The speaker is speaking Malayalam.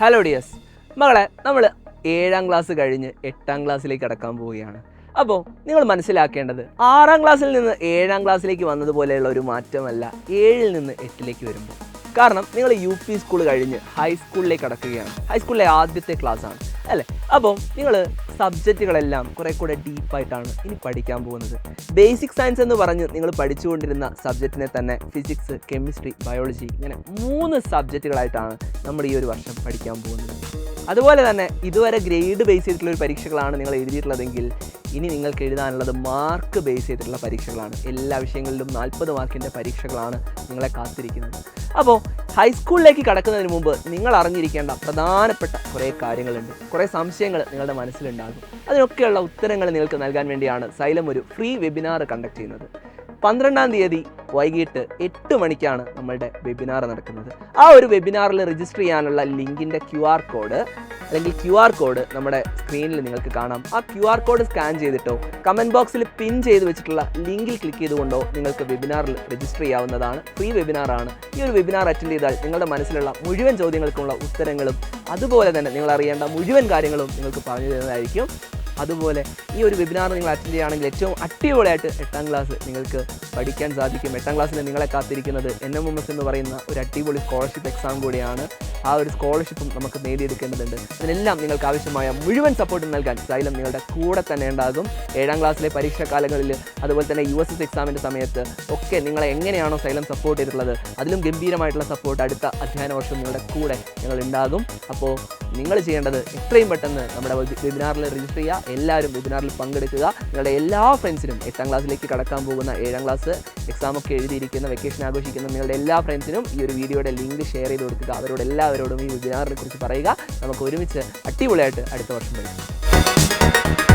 ഹലോ ഡിയേഴ്സ്, മകളെ നമ്മൾ 7ാം ക്ലാസ് കഴിഞ്ഞ് 8ാം ക്ലാസ്സിലേക്ക് കടക്കാൻ പോവുകയാണ്. അപ്പോൾ നിങ്ങൾ മനസ്സിലാക്കേണ്ടത് 6ാം ക്ലാസ്സിൽ നിന്ന് 7ാം ക്ലാസ്സിലേക്ക് വന്നതുപോലെയുള്ള ഒരു മാറ്റമല്ല 7ൽ നിന്ന് 8ലേക്ക് വരുമ്പോൾ. കാരണം നിങ്ങൾ UP സ്കൂൾ കഴിഞ്ഞ് ഹൈസ്കൂളിലേക്ക് കടക്കുകയാണ്. ഹൈസ്കൂളിലെ ആദ്യത്തെ ക്ലാസ്സാണ് അല്ലേ? അപ്പോൾ നിങ്ങൾ സബ്ജക്റ്റുകളെല്ലാം കുറേ കൂടെ ഡീപ്പായിട്ടാണ് ഇനി പഠിക്കാൻ പോകുന്നത്. ബേസിക് സയൻസ് എന്ന് പറഞ്ഞ് നിങ്ങൾ പഠിച്ചുകൊണ്ടിരുന്ന സബ്ജക്റ്റിനെ തന്നെ ഫിസിക്സ്, കെമിസ്ട്രി, ബയോളജി ഇങ്ങനെ 3 സബ്ജക്റ്റുകളായിട്ടാണ് നമ്മൾ ഈ ഒരു വർഷം പഠിക്കാൻ പോകുന്നത്. അതുപോലെ തന്നെ ഇതുവരെ ഗ്രേഡ് ബേസ് ചെയ്തിട്ടുള്ള ഒരു പരീക്ഷകളാണ് നിങ്ങൾ എഴുതിയിട്ടുള്ളതെങ്കിൽ ഇനി നിങ്ങൾക്ക് എഴുതാനുള്ളത് മാർക്ക് ബേസ് ചെയ്തിട്ടുള്ള പരീക്ഷകളാണ്. എല്ലാ വിഷയങ്ങളിലും 40 മാർക്കിൻ്റെ പരീക്ഷകളാണ് നിങ്ങളെ കാത്തിരിക്കുന്നത്. അപ്പോൾ ഹൈസ്കൂളിലേക്ക് കടക്കുന്നതിന് മുമ്പ് നിങ്ങൾ അറിഞ്ഞിരിക്കേണ്ട പ്രധാനപ്പെട്ട കുറേ കാര്യങ്ങളുണ്ട്. കുറേ സംശയങ്ങൾ നിങ്ങളുടെ മനസ്സിലുണ്ടാകും. അതിനൊക്കെയുള്ള ഉത്തരങ്ങൾ നിങ്ങൾക്ക് നൽകാൻ വേണ്ടിയാണ് സൈലം ഒരു ഫ്രീ വെബിനാർ കണ്ടക്ട് ചെയ്യുന്നത്. 12ാം തീയതി വൈകിട്ട് 8 മണിക്കാണ് നമ്മളുടെ വെബിനാർ നടക്കുന്നത്. ആ ഒരു വെബിനാറിൽ രജിസ്റ്റർ ചെയ്യാനുള്ള ലിങ്കിൻ്റെ QR കോഡ് നമ്മുടെ സ്ക്രീനിൽ നിങ്ങൾക്ക് കാണാം. ആ QR കോഡ് സ്കാൻ ചെയ്തിട്ടോ കമൻറ്റ് ബോക്സിൽ പിൻ ചെയ്ത് വെച്ചിട്ടുള്ള ലിങ്കിൽ ക്ലിക്ക് ചെയ്തുകൊണ്ടോ നിങ്ങൾക്ക് വെബിനാറിൽ രജിസ്റ്റർ ചെയ്യാവുന്നതാണ്. ഫ്രീ വെബിനാറാണ്. ഈ ഒരു വെബിനാർ അറ്റൻഡ് ചെയ്താൽ നിങ്ങളുടെ മനസ്സിലുള്ള മുഴുവൻ ചോദ്യങ്ങൾക്കുള്ള ഉത്തരങ്ങളും അതുപോലെ തന്നെ നിങ്ങൾ അറിയേണ്ട മുഴുവൻ കാര്യങ്ങളും നിങ്ങൾക്ക് പറഞ്ഞു തരുന്നതായിരിക്കും. അതുപോലെ ഈ ഒരു വെബിനാർ നിങ്ങൾ അറ്റൻഡ് ചെയ്യുകയാണെങ്കിൽ ഏറ്റവും അടിപൊളിയായിട്ട് 8ാം ക്ലാസ് നിങ്ങൾക്ക് പഠിക്കാൻ സാധിക്കും. 8ാം ക്ലാസ്സിൽ നിങ്ങളെ കാത്തിരിക്കുന്നത് NMMS എന്ന് പറയുന്ന ഒരു അടിപൊളി സ്കോളർഷിപ്പ് എക്സാം കൂടിയാണ്. ആ ഒരു സ്കോളർഷിപ്പും നമുക്ക് നേടിയെടുക്കേണ്ടതുണ്ട്. അതിനെല്ലാം നിങ്ങൾക്ക് ആവശ്യമായ മുഴുവൻ സപ്പോർട്ട് നൽകാൻ സൈലം നിങ്ങളുടെ കൂടെ തന്നെ ഉണ്ടാകും. 7ാം ക്ലാസ്സിലെ പരീക്ഷാകാലങ്ങളിൽ അതുപോലെ തന്നെ USS എക്സാമിൻ്റെ സമയത്ത് ഒക്കെ നിങ്ങളെ എങ്ങനെയാണോ സൈലം സപ്പോർട്ട് ചെയ്തിട്ടുള്ളത് അതിലും ഗംഭീരമായിട്ടുള്ള സപ്പോർട്ട് അടുത്ത അധ്യയന വർഷം നിങ്ങളുടെ കൂടെ ഞങ്ങൾ ഉണ്ടാകും. അപ്പോൾ നിങ്ങൾ ചെയ്യേണ്ടത് എത്രയും പെട്ടെന്ന് നമ്മുടെ വെബിനാറിൽ രജിസ്റ്റർ ചെയ്യുക. എല്ലാവരും വെബിനാറിൽ പങ്കെടുക്കുക. നിങ്ങളുടെ എല്ലാ ഫ്രണ്ട്സിനും 8ാം ക്ലാസ്സിലേക്ക് കടക്കാൻ പോകുന്ന 7ാം ക്ലാസ് എക്സാമൊക്കെ എഴുതിയിരിക്കുന്ന വെക്കേഷൻ ആഘോഷിക്കുന്ന നിങ്ങളുടെ എല്ലാ ഫ്രണ്ട്സിനും ഈ ഒരു വീഡിയോയുടെ ലിങ്ക് ഷെയർ ചെയ്ത് കൊടുക്കുക. അവരോട് എല്ലാവരോടും ഈ വെബിനാറിനെ കുറിച്ച് പറയുക. നമുക്ക് ഒരുമിച്ച് അടിപൊളിയായിട്ട് അടുത്ത വർഷം പഠിക്കാം.